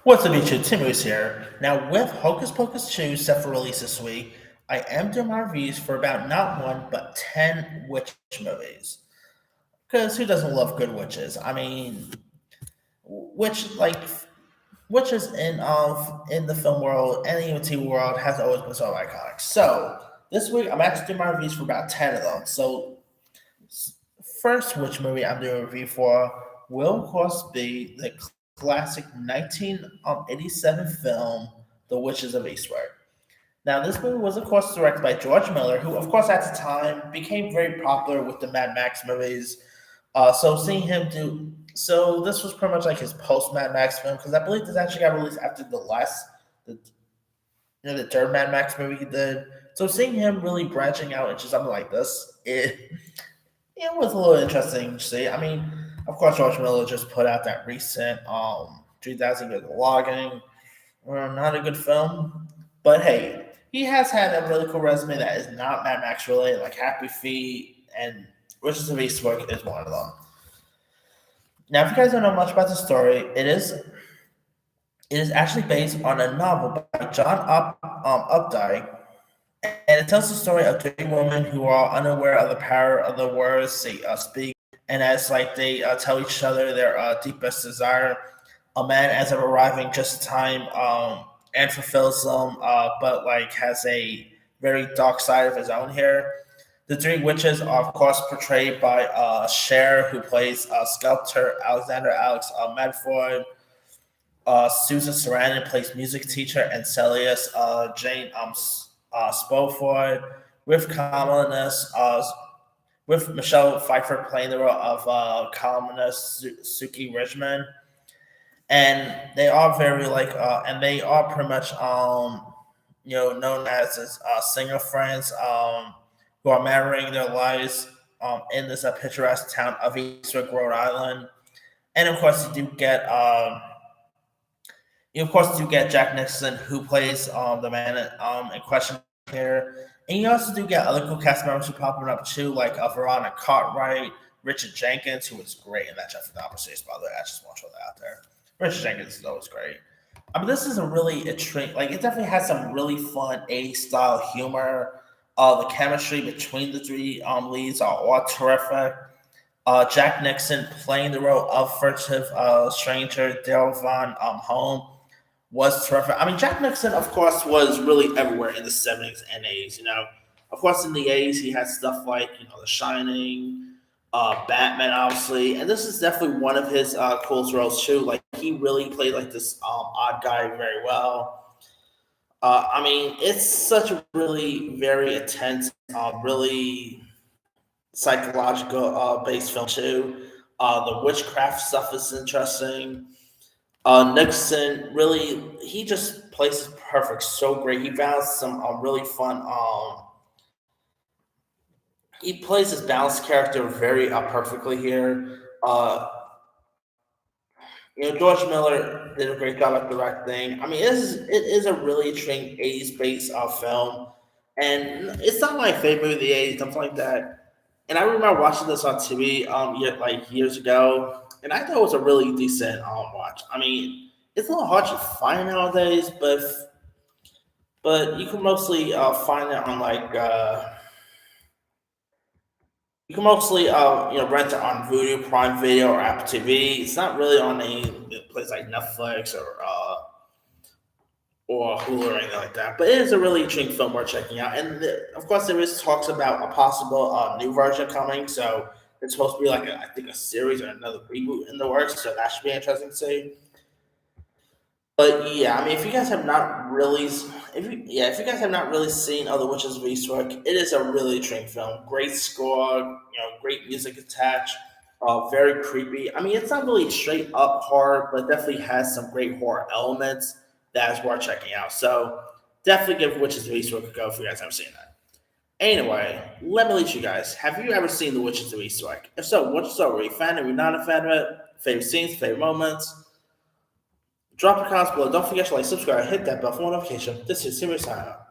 What's up, YouTube? Tim Moose here. Now, with Hocus Pocus 2 set for release this week, I am doing my reviews for about not one, but 10 witch movies. Because who doesn't love good witches? I mean, witches in the film world and the TV world has always been so iconic. So, this week, I'm actually doing my reviews for about 10 of them. So, first witch movie I'm doing a review for will, of course, be the classic 1987 film, The Witches of Eastwick. Now, this movie was, of course, directed by George Miller, who, of course, at the time became very popular with the Mad Max movies. So seeing him do so, this was pretty much like his post Mad Max film because I believe this actually got released after the the third Mad Max movie he did. So seeing him really branching out into something like this, it was a little interesting to see. I mean, of course, George Miller just put out that recent 3000 Years of Logging, not a good film, but hey, he has had a really cool resume that is not Mad Max related, like Happy Feet and Witches of Eastwick is one of them. Now, if you guys don't know much about the story, it is actually based on a novel by John Updike, and it tells the story of three women who are unaware of the power of the words they speak, and as like they tell each other their deepest desire, a man ends up arriving just in time and fulfills them, but like has a very dark side of his own here. The three witches are, of course, portrayed by Cher, who plays sculptor Alexander Alex Medford. Susan Sarandon plays music teacher, and Celius Jane Spoford, with columnist with Michelle Pfeiffer playing the role of columnist Suki Richmond, and they are very and they are pretty much known as singer friends who are marrying their lives in this picturesque town of Eastwick, Rhode Island, and of course you of course do get Jack Nixon, who plays the man in question here, and you also do get other cool cast members who popping up too, like Veronica Cartwright, Richard Jenkins, who was great in that Jeffrey Dahmer series. By the way, I just want to throw that out there. Richard Jenkins is always great. I mean, this is a really like it definitely has some really fun '80s style humor. The chemistry between the three leads are all terrific. Jack Nixon playing the role of furtive stranger Daryl Von Home was terrific. I mean, Jack Nixon, of course, was really everywhere in the '70s and '80s. Of course, in the '80s, he had stuff like The Shining, Batman, obviously, and this is definitely one of his coolest roles too. Like he really played like this odd guy very well. I mean, it's such a really very intense, really psychological based film too. The witchcraft stuff is interesting. Nixon really he just plays it perfect, so great. He found some really fun. He plays his balanced character very perfectly here. George Miller did a great job at directing. I mean, it is a really intriguing '80s based film, and it's not my favorite movie of the '80s, something like that. And I remember watching this on TV like years ago, and I thought it was a really decent watch. I mean, it's a little hard to find nowadays, but you can mostly find it on like you can mostly rent it on Vudu, Prime Video, or Apple TV. It's not really on a place like Netflix or Hulu or anything like that. But it is a really intriguing film worth checking out. And of course, there is talks about a possible new version coming. So it's supposed to be like I think a series or another reboot in the works. So that should be interesting to see. But yeah, I mean, if you guys have not really, if you guys have not really seen Other Witches of Eastwick, it is a really intriguing film. Great score, great music attached. Very creepy. I mean, it's not really straight up horror, but definitely has some great horror elements that is worth checking out. So definitely give Witches of Eastwick a go if you guys haven't seen that. Anyway, let me lead you guys. Have you ever seen The Witches of Eastwick? If so, what's the story? Are you a fan? Are you not a fan of it? Favorite scenes, favorite moments? Drop a comment below. Don't forget to like, subscribe, hit that bell for notification. This is Simi signing out.